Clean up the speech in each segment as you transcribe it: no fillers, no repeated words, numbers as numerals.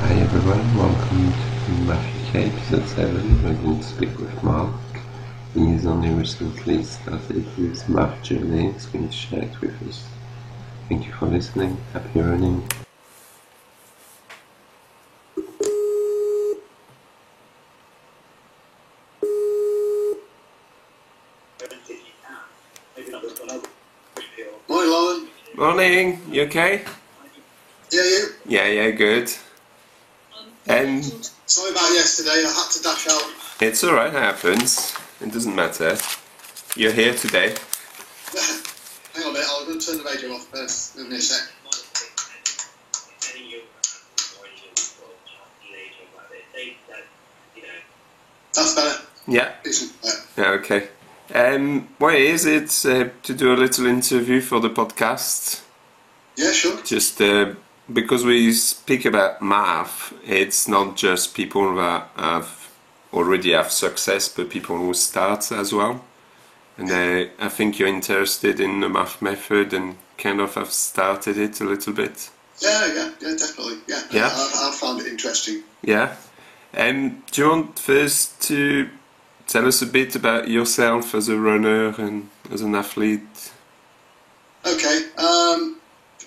Hi everyone, welcome to Math UK episode 7. We're going to speak with Mark. He's only recently started his math journey. He's going to share it with us. Thank you for listening. Happy running. Morning, Lauren. Morning, you okay? Yeah, you? Yeah, good. Sorry about yesterday, I had to dash out. It's alright, it happens. It doesn't matter. You're here today. Hang on a minute, I'm going to turn the radio off first. Give me a sec. That's better. Yeah. Decent. Yeah, okay. What is it to do a little interview for the podcast? Yeah, sure. Just because we speak about math, it's not just people that already have success, but people who start as well. And I think you're interested in the math method and kind of have started it a little bit. Yeah, definitely. Yeah. I found it interesting. Yeah. Do you want first to tell us a bit about yourself as a runner and as an athlete? Okay.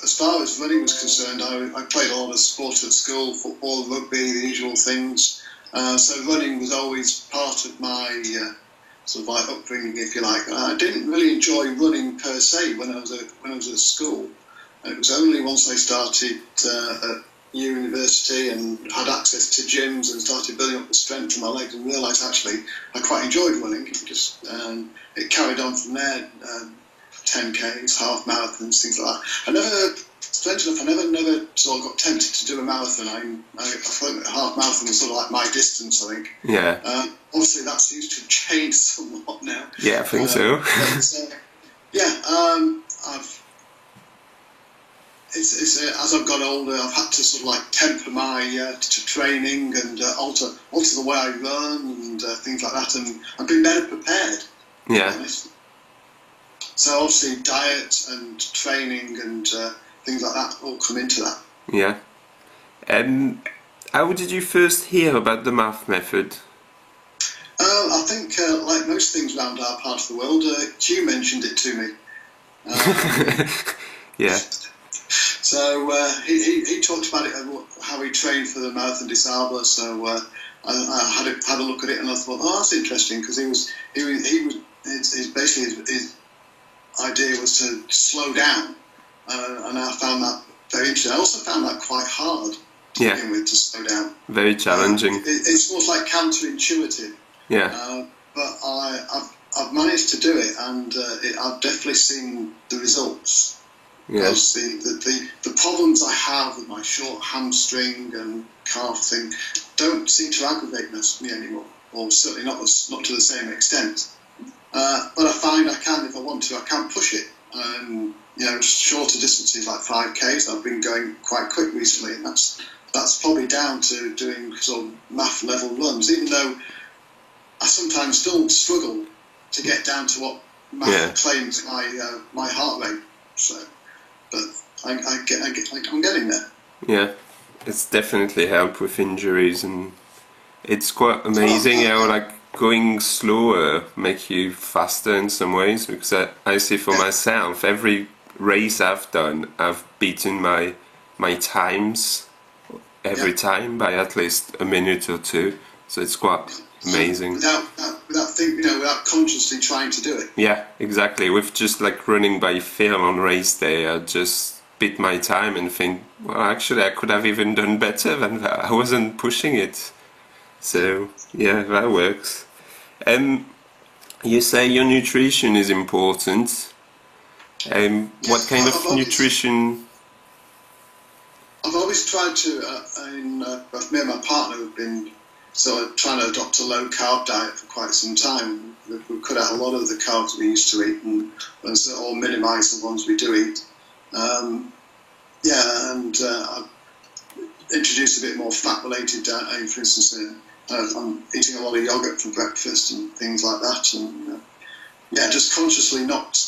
As far as running was concerned, I played a lot of sport at school, football, rugby, the usual things. So running was always part of my sort of like upbringing, if you like. I didn't really enjoy running per se when I was at school. And it was only once I started at university and had access to gyms and started building up the strength in my legs and realised actually I quite enjoyed running. It carried on from there. 10Ks, half marathons, things like that. Strangely enough, I never sort of got tempted to do a marathon. I thought a half marathon was sort of like my distance, I think. Yeah. Obviously, that seems to have changed somewhat now. Yeah, I think so. As I've got older, I've had to sort of like temper my training and alter the way I run and things like that, and I've been better prepared. Yeah. So obviously diet and training and things like that all come into that. Yeah. How did you first hear about the math method? I think, like most things around our part of the world, Hugh mentioned it to me. Yeah. So he talked about it, how he trained for the Marathon des Sables. So I had a look at it and I thought, oh, that's interesting, because his idea was to slow down, and I found that very interesting. I also found that quite hard to begin with, to slow down. Very challenging. It's almost like counterintuitive. Yeah. But I've managed to do it, and I've definitely seen the results. Yeah. Because the problems I have with my short hamstring and calf thing don't seem to aggravate me anymore, or certainly not to the same extent. But I find I can, if I want to, I can push it. Shorter distances like 5Ks, I've been going quite quick recently, and that's probably down to doing sort of math level runs, even though I sometimes still struggle to get down to what math claims my heart rate. So, but I'm getting there. Yeah, it's definitely helped with injuries, and it's quite amazing how going slower make you faster in some ways, because I see for myself, every race I've done, I've beaten my times every time by at least a minute or two, so it's quite amazing. Without consciously trying to do it. Yeah, exactly. With just like running by feel on race day, I just beat my time and think, well, actually I could have even done better than that. I wasn't pushing it. So, yeah, that works. You say your nutrition is important. What kind of nutrition? I've always tried to, me and my partner have been sort of trying to adopt a low-carb diet for quite some time. We've cut out a lot of the carbs we used to eat or minimise the ones we do eat. I've introduced a bit more fat-related diet. For instance, I'm eating a lot of yogurt for breakfast and things like that, and just consciously not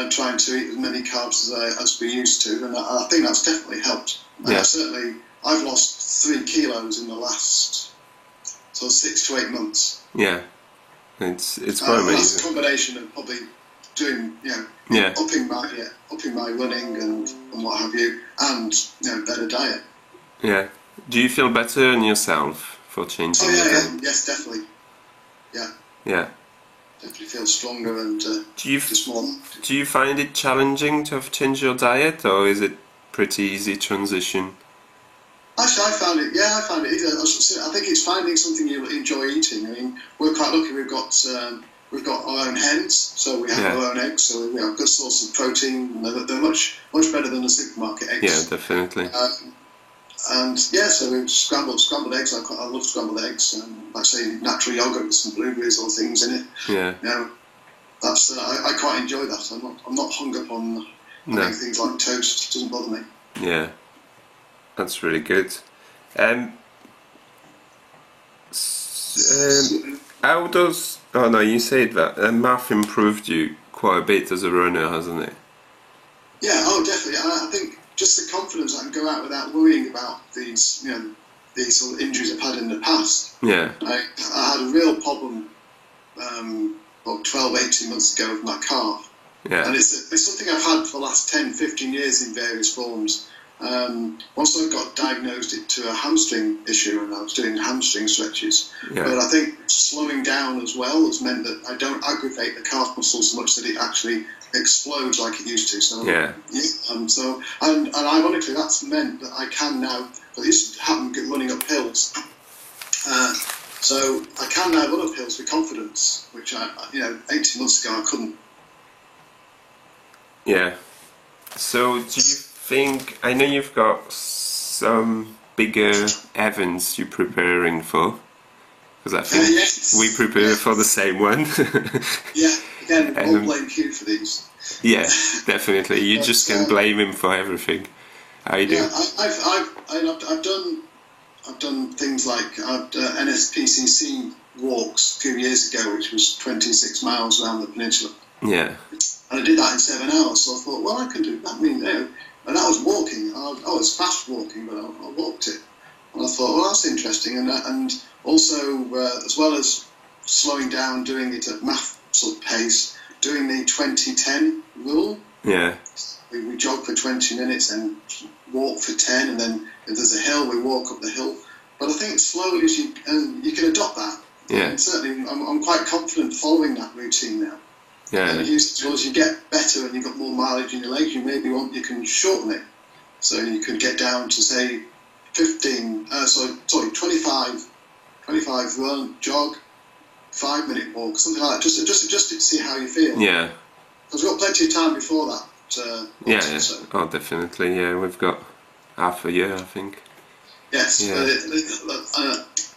trying to eat as many carbs as we used to, and I think that's definitely helped. Certainly, I've lost 3 kilos in the last sort of 6 to 8 months. Yeah, it's quite amazing. That's a combination of probably doing, upping my running and what have you, and better diet. Yeah. Do you feel better in yourself for changing? Oh yeah, yes, definitely. Yeah. Yeah. Definitely feel stronger and just more. Do you find it challenging to have changed your diet, or is it pretty easy transition? Actually, I found it easy. I think it's finding something you enjoy eating. I mean, we're quite lucky. We've got our own hens, so we have our own eggs, so we have a good source of protein. They're much better than the supermarket eggs. Yeah, definitely. And so we scrambled eggs. I love scrambled eggs. Like say natural yogurt with some blueberries or things in it. Yeah. That's I quite enjoy that. I'm not hung up on having things like toast. It doesn't bother me. Yeah, that's really good. How does? Oh no, you said that math improved you quite a bit as a runner, hasn't it? Yeah. Oh, definitely. I think just the confidence I can go out without worrying about these sort of injuries I've had in the past. Yeah. I had a real problem about 12, 18 months ago with my calf. Yeah. And it's something I've had for the last 10, 15 years in various forms. Once I got diagnosed to a hamstring issue, and I was doing hamstring stretches. Yeah. But I think slowing down as well has meant that I don't aggravate the calf muscle so much that it actually explodes like it used to. So and ironically, that's meant that I can now. But this happened running up hills. So I can now run up hills with confidence, which 18 months ago I couldn't. Yeah. So do you think? I know you've got some bigger events you're preparing for, because I think we prepare for the same one. Yeah. Again, I'll blame Hugh for these. Yeah, definitely. You just can blame him for everything. I do. Yeah, I've done things like NSPCC walks a few years ago, which was 26 miles around the peninsula. Yeah. And I did that in 7 hours. So I thought, well, I can do that. I mean, and that was walking. I was fast walking, but I walked it. And I thought, well, that's interesting. And also, as well as slowing down, doing it at math sort of pace, doing the 20-10 rule. Yeah. We jog for 20 minutes and walk for 10, and then if there's a hill, we walk up the hill. But I think slowly as you can adopt that. Yeah. And certainly, I'm quite confident following that routine now. Yeah. And as you get better and you've got more mileage in your legs, you you can shorten it. So you could get down to say 25 run, jog, 5-minute walk, something like that, just to see how you feel. Yeah. Because we've got plenty of time before that. So. Oh, definitely. Yeah, we've got half a year, I think. Yes, yeah. But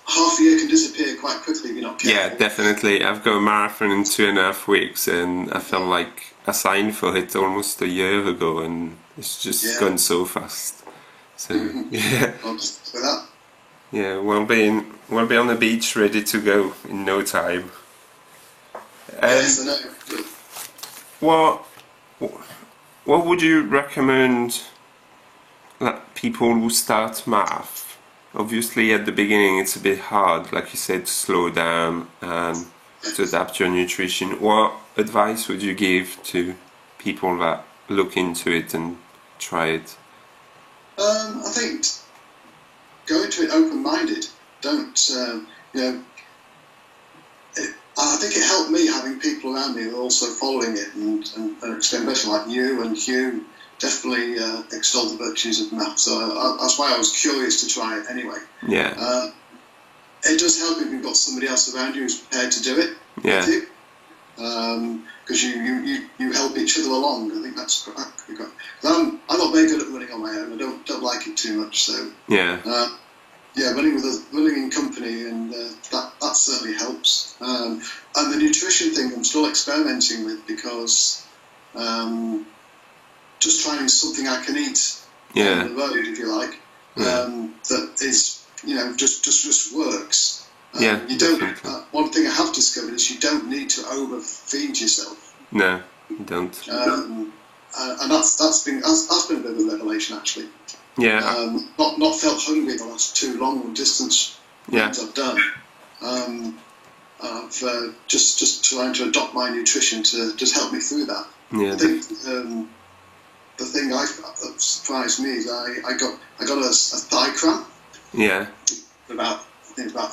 half a year can disappear quite quickly if you're not careful. Yeah, definitely. I've got a marathon in 2.5 weeks, and I felt like I signed for it almost a year ago, and it's just gone so fast. So yeah. For that. Yeah, we'll be on the beach ready to go in no time. Yes, I know. What would you recommend that people who start math? Obviously at the beginning it's a bit hard, like you said, to slow down and to adapt your nutrition. What advice would you give to people that look into it and try it? I think go into it open-minded. Don't, I think it helped me having people around me who are also following it, and especially like you and Hugh definitely extol the virtues of math. So that's why I was curious to try it anyway. Yeah. It does help if you've got somebody else around you who's prepared to do it. Yeah. With you. Because you help each other along. I think that's great. I'm not very good at running on my own. I don't like it too much. So yeah. Running in company, and that certainly helps. And the nutrition thing, I'm still experimenting with, because just trying something I can eat on the road, if you like, that is just works. You don't. One thing I have discovered is you don't need to overfeed yourself. No, you don't. And that's been a bit of a revelation, actually. Yeah. Not felt hungry the last 2 long distance runs I've done, I've just trying to adopt my nutrition to just help me through that. Yeah. I think the thing that surprised me is I got a thigh cramp. Yeah. About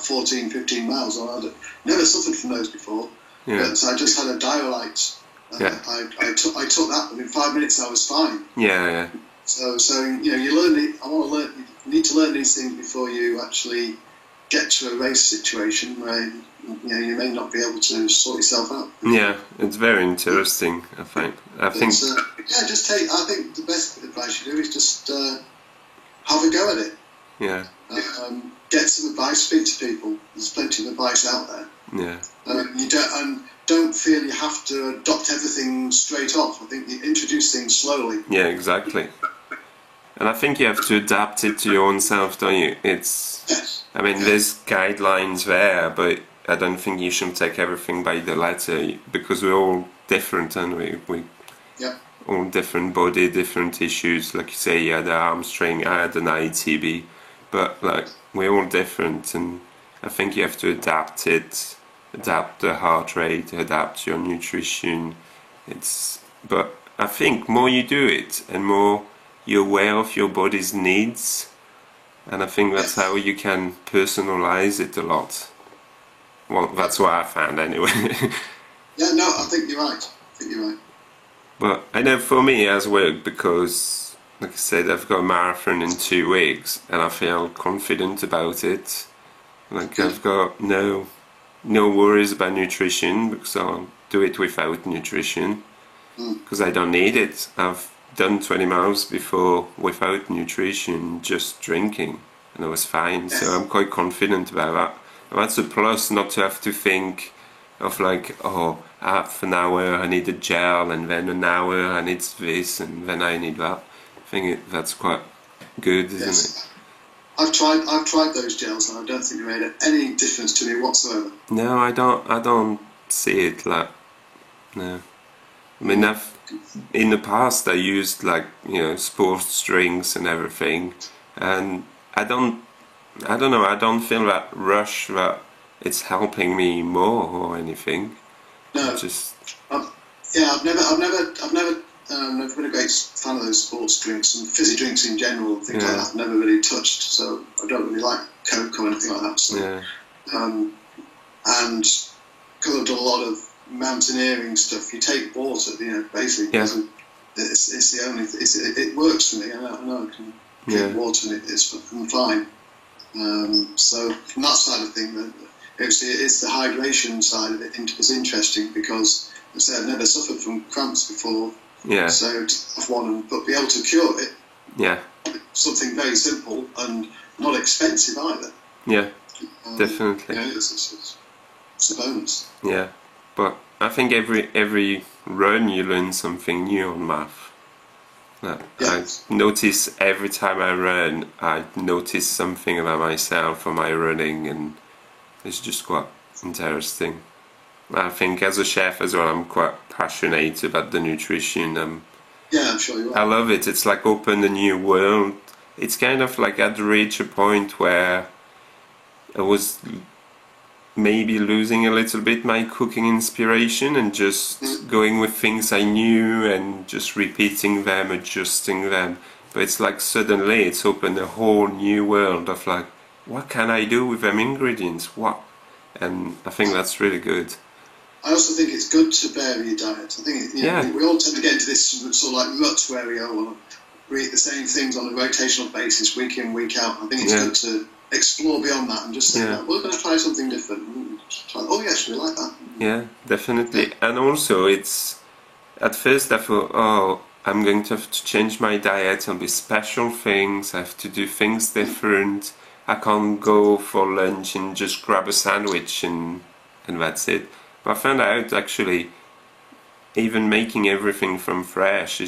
14, 15 miles. I'd never suffered from those before. Yeah. But I just had a Dialyte. Yeah. I took that, and in 5 minutes I was fine. Yeah. So you learn. I want to learn. You need to learn these things before you actually get to a race situation where you may not be able to sort yourself out. Yeah, it's very interesting. I think. Just take. I think the best advice you do is just have a go at it. Yeah. Get some advice. Speak to people. There's plenty of advice out there. Yeah. You don't feel you have to adopt everything straight off. I think you introduce things slowly. Yeah, exactly. And I think you have to adapt it to your own self, don't you? Yes. I mean, there's guidelines there, but I don't think you should take everything by the letter, because we're all different, aren't we? All different body, different issues. Like you say, you had an arm strain, I had an ITB, but like we're all different, and I think you have to adapt it, adapt the heart rate, adapt your nutrition. But I think more you do it, and more you're aware of your body's needs, and I think that's how you can personalize it a lot. Well, that's what I found anyway. I think you're right. But I know for me it has worked, because, like I said, I've got a marathon in 2 weeks, and I feel confident about it. Like I've got no worries about nutrition, because I'll do it without nutrition, because I don't need it. I've done 20 miles before without nutrition, just drinking, and I was fine. So I'm quite confident about that. And that's a plus, not to have to think of like, oh, half an hour I need a gel, and then an hour I need this, and then I need that. I think that's quite good, isn't it? I've tried those gels, and I don't think they made any difference to me whatsoever. No, I don't see it like. No, I mean, in the past I used like sports drinks and everything, and I don't know. I don't feel that rush that it's helping me more or anything. No, I've never been a great fan of those sports drinks and fizzy drinks in general, things like that. I've never really touched, so I don't really like Coke or anything like that. So, and because I've done a lot of mountaineering stuff, you take water, basically. It's the only. It works for me. I know I can drink water, and it's fine. So from that side of things, it's the hydration side of it is interesting, because I said I've never suffered from cramps before. Yeah. So to have one, but be able to cure it. Yeah. Something very simple and not expensive either. Yeah. Definitely. It's a bonus. Yeah, but I think every run you learn something new on math. I notice every time I run, I notice something about myself or my running, and it's just quite interesting. I think as a chef as well, I'm quite passionate about the nutrition. I'm sure you are. I love it. It's like open a new world. It's kind of like I'd reach a point where I was maybe losing a little bit my cooking inspiration, and just going with things I knew and just repeating them, adjusting them. But it's like suddenly it's opened a whole new world of like, what can I do with them ingredients? What? And I think that's really good. I also think it's good to vary your diet. I think we all tend to get into this sort of like rut where we eat the same things on a rotational basis, week in, week out. I think it's good to explore beyond that and just say, we're going to try something different. Oh yes, we like that. Yeah, definitely. And also, it's at first I thought, oh, I'm going to have to change my diet and be special things. I have to do things different. I can't go for lunch and just grab a sandwich and that's it. But I found out actually, even making everything from fresh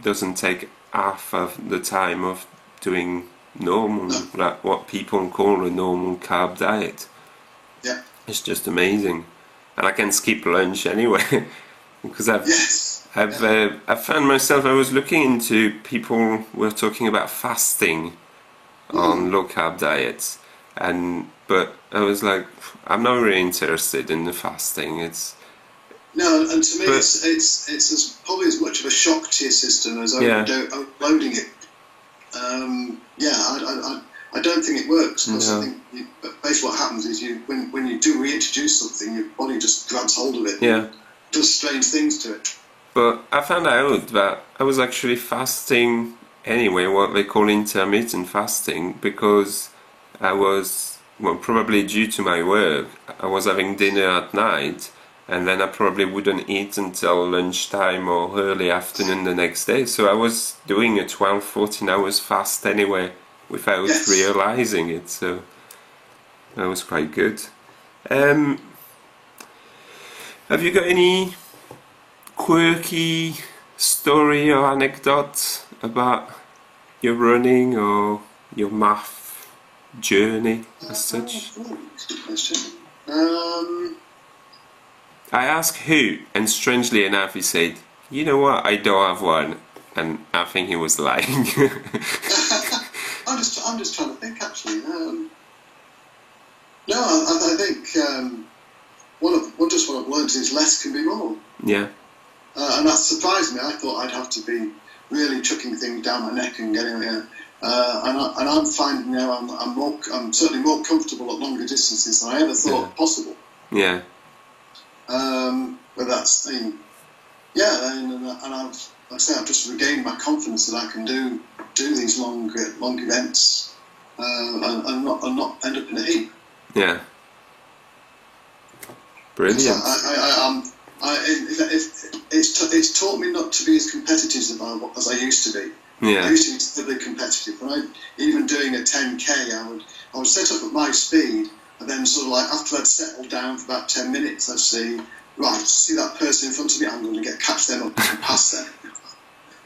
doesn't take half of the time of doing normal, like what people call a normal carb diet. Yeah, it's just amazing, and I can skip lunch anyway because I found myself. I was looking into people were talking about fasting on on low carb diets, but I was like, I'm not really interested in the fasting. It's no, and to me, it's probably as much of a shock to your system as overloading it. I don't think it works, because I think basically what happens is when you do reintroduce something, your body just grabs hold of it. Yeah. Does strange things to it. But I found out that I was actually fasting anyway, what they call intermittent fasting, because I was, well, probably due to my work, I was having dinner at night, and then I probably wouldn't eat until lunchtime or early afternoon the next day. So I was doing a 12-14 hours fast anyway, without realizing it. So that was quite good. Have you got any quirky story or anecdote about your running or your math journey as such? Good question. I asked who, and strangely enough he said, you know what, I don't have one, and I think he was lying. I'm just trying to think, actually. No, I think what I've learned is less can be more. Yeah. And that surprised me. I thought I'd have to be really chucking things down my neck and getting there. And I'm finding now I'm certainly more comfortable at longer distances than I ever thought possible. Yeah. But that's and I've just regained my confidence that I can do these long events and not end up in a heap. Yeah. Brilliant. It's taught me not to be as competitive as I used to be. Yeah. I used to be competitive. Even doing a 10K, I would set up at my speed, and then sort of like after I'd settled down for about 10 minutes, I'd see that person in front of me, I'm going to catch them up and pass them.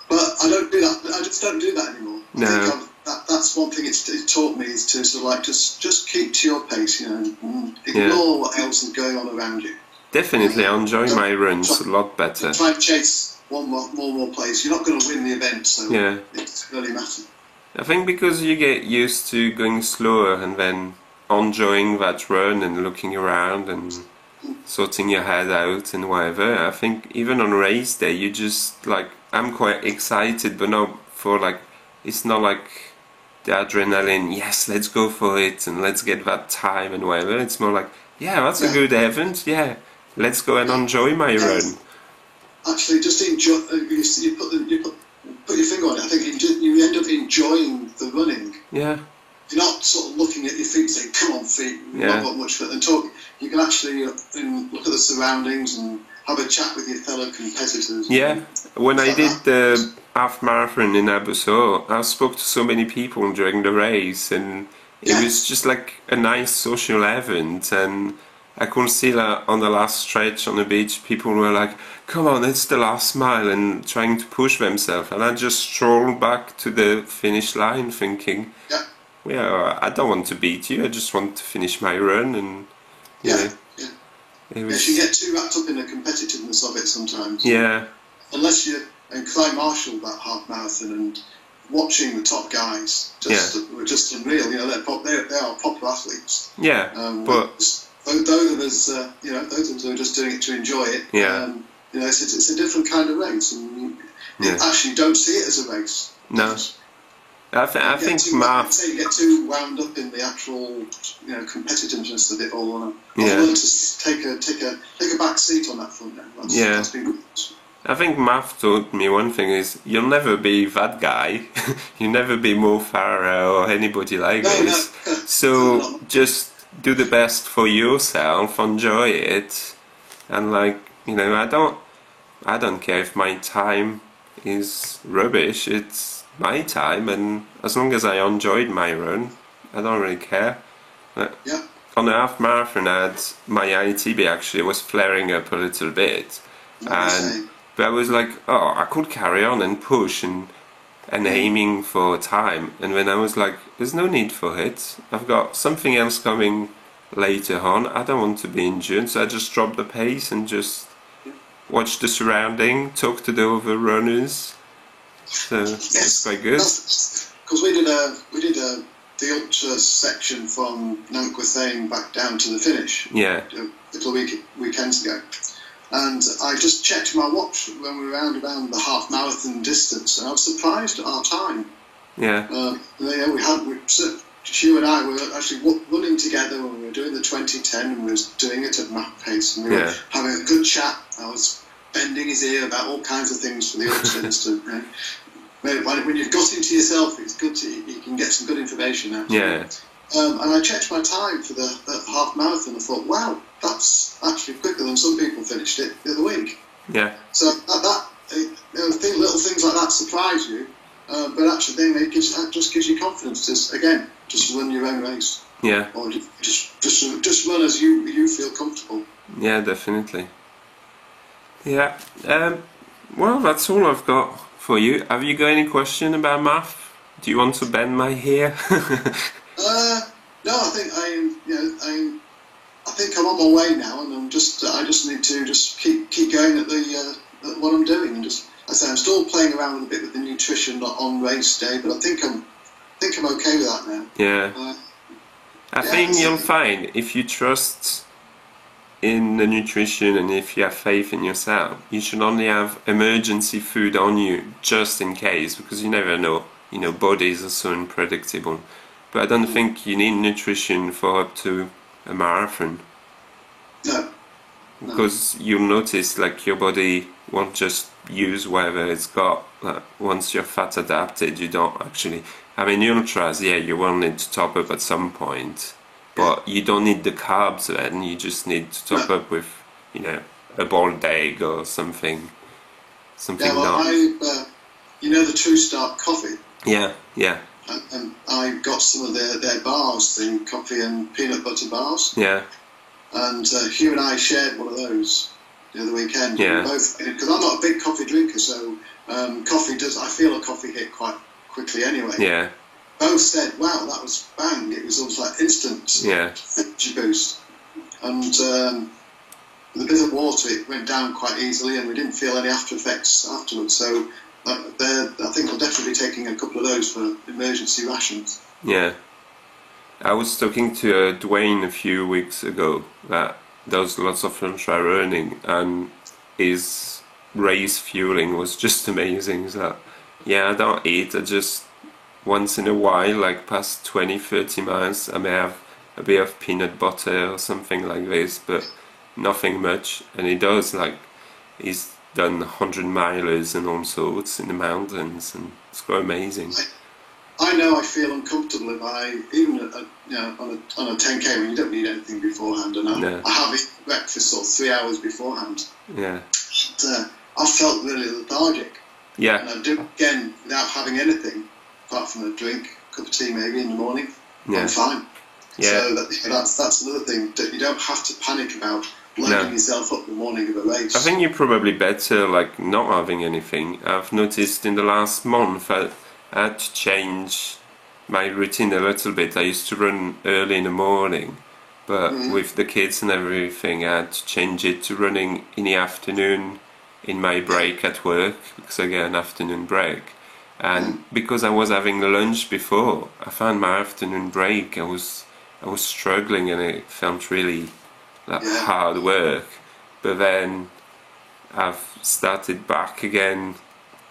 But I don't do that. I just don't do that anymore. No. I think that's one thing it's taught me, is to sort of like just keep to your pace, and ignore what else is going on around you. Definitely, I enjoy my runs a lot better. Try and chase one more place. You're not going to win the event, so it doesn't really matter. I think because you get used to going slower and then enjoying that run and looking around and sorting your head out and whatever, I think even on race day you just like, I'm quite excited, but not for like, it's not like the adrenaline, yes, let's go for it and let's get that time and whatever. It's more like, that's a good event, let's go and enjoy my run. Actually, just enjoy. You put your finger on it. I think you end up enjoying the running. Yeah. You're not sort of looking at your feet saying, "Come on, feet, we've not got much for it," and talk. You can actually look at the surroundings and have a chat with your fellow competitors. Yeah. When I did the half marathon in Abuso, I spoke to so many people during the race, and it was just like a nice social event. And I could see that on the last stretch on the beach, people were like, come on, it's the last mile, and trying to push themselves. And I just strolled back to the finish line thinking, I don't want to beat you, I just want to finish my run. And Yes, you get too wrapped up in the competitiveness of it sometimes. Yeah. Unless you, and Clive Marshall, that half marathon, and watching the top guys, were just unreal. They are proper athletes. Yeah, but those of us, those of us who are just doing it to enjoy it. Yeah. It's a different kind of race, and you actually don't see it as a race. No. I think math. You get too wound up in the actual, competitiveness of it all. And I've learned to take a back seat on that front now. That's been good. I think math taught me one thing is you'll never be that guy. You'll never be Mo Farah or anybody like this. No. So just do the best for yourself, enjoy it, and I don't care if my time is rubbish. It's my time, and as long as I enjoyed my run, I don't really care. On the half marathon, my ITB actually was flaring up a little bit, but I was like, I could carry on and push and aiming for time, and then I was like, there's no need for it. I've got something else coming later on. I don't want to be injured, so I just dropped the pace and just watch the surrounding, talk to the other runners. So it's quite good. Because we did the ultra section from Nantwich Thane back down to the finish. Yeah. A couple of weekends ago. And I just checked my watch when we were around the half marathon distance, and I was surprised at our time. Yeah. Hugh and I were actually running together when we were doing the 2010, and we were doing it at map pace, and we were having a good chat. I was bending his ear about all kinds of things for the ultras. When you've got into yourself, it's good you can get some good information out. Yeah. And I checked my time for the half marathon. I thought, wow, that's actually quicker than some people finished it the other week. Yeah. So little things like that surprise you, but actually then that just gives you confidence to just run your own race. Yeah. Or just run as you feel comfortable. Yeah, definitely. Yeah. Well, that's all I've got for you. Have you got any question about math? Do you want to bend my hair? No, I think I think I'm on my way now, and I just need to just keep going at what I'm doing, and just I say I'm still playing around a bit with the nutrition on race day, but I think I'm okay with that now. Yeah. I think you'll find if you trust in the nutrition and if you have faith in yourself, you should only have emergency food on you just in case, because you never know. You know, bodies are so unpredictable. But I don't think you need nutrition for up to a marathon. No. Because you'll notice like your body won't just use whatever it's got. Like, once you're fat adapted, you don't actually. I mean, ultras, yeah, you will need to top up at some point, but you don't need the carbs then. You just need to top up with, a boiled egg or something. Yeah, well, the True Start coffee. Yeah, yeah. And I got some of their bars, the coffee and peanut butter bars. Yeah. And Hugh and I shared one of those the other weekend. Yeah. Both, because I'm not a big coffee drinker, so I feel a coffee hit quite quickly anyway. Yeah. Both said, wow, that was bang. It was almost like instant energy boost. And with a bit of water, it went down quite easily, and we didn't feel any after effects afterwards. So I think I'll definitely be taking a couple of those for emergency rations. Yeah. I was talking to Dwayne a few weeks ago that does lots of ultra running, and his race fueling was just amazing. So, I don't eat. I just, once in a while, like past 20-30 miles, I may have a bit of peanut butter or something like this, but nothing much. And he does, he's done 100 milers and all sorts in the mountains, and it's quite amazing. I know I feel uncomfortable if even on a 10k when you don't need anything beforehand, and I have eaten breakfast sort of 3 hours beforehand. Yeah. And, I felt really lethargic. Yeah. And I do it again without having anything apart from a drink, a cup of tea maybe in the morning. Yeah. I'm fine. Yeah. So that's another thing that you don't have to panic about. Loading yourself up the morning of a race. I think you're probably better not having anything. I've noticed in the last month I had to change my routine a little bit. I used to run early in the morning, but with the kids and everything I had to change it to running in the afternoon in my break at work, because I get an afternoon break. And because I was having lunch before, I found my afternoon break, I was struggling, and it felt really hard work. But then I've started back again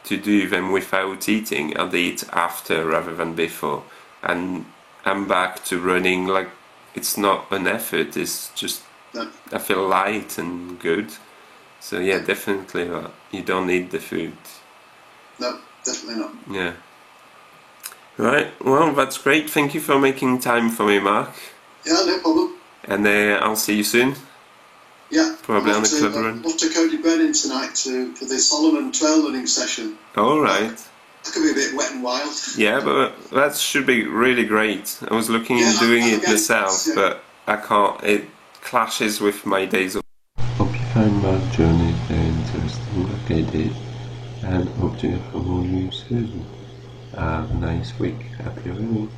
to do them without eating. I'd eat after rather than before, and I'm back to running like it's not an effort, it's just I feel light and good. So definitely you don't need the food. No, definitely not. Yeah. Right, well, that's great. Thank you for making time for me, Mark. Yeah, no problem. And I'll see you soon. Yeah, probably on the club run. Off to Cody Brennan tonight for the Solomon trail running session. All right. That could be a bit wet and wild. Yeah, but that should be really great. I was looking at doing it myself, but I can't. It clashes with my days off. Hope you found my journey very interesting, like I did, and hope to hear from all you soon. Have a nice week. Happy running.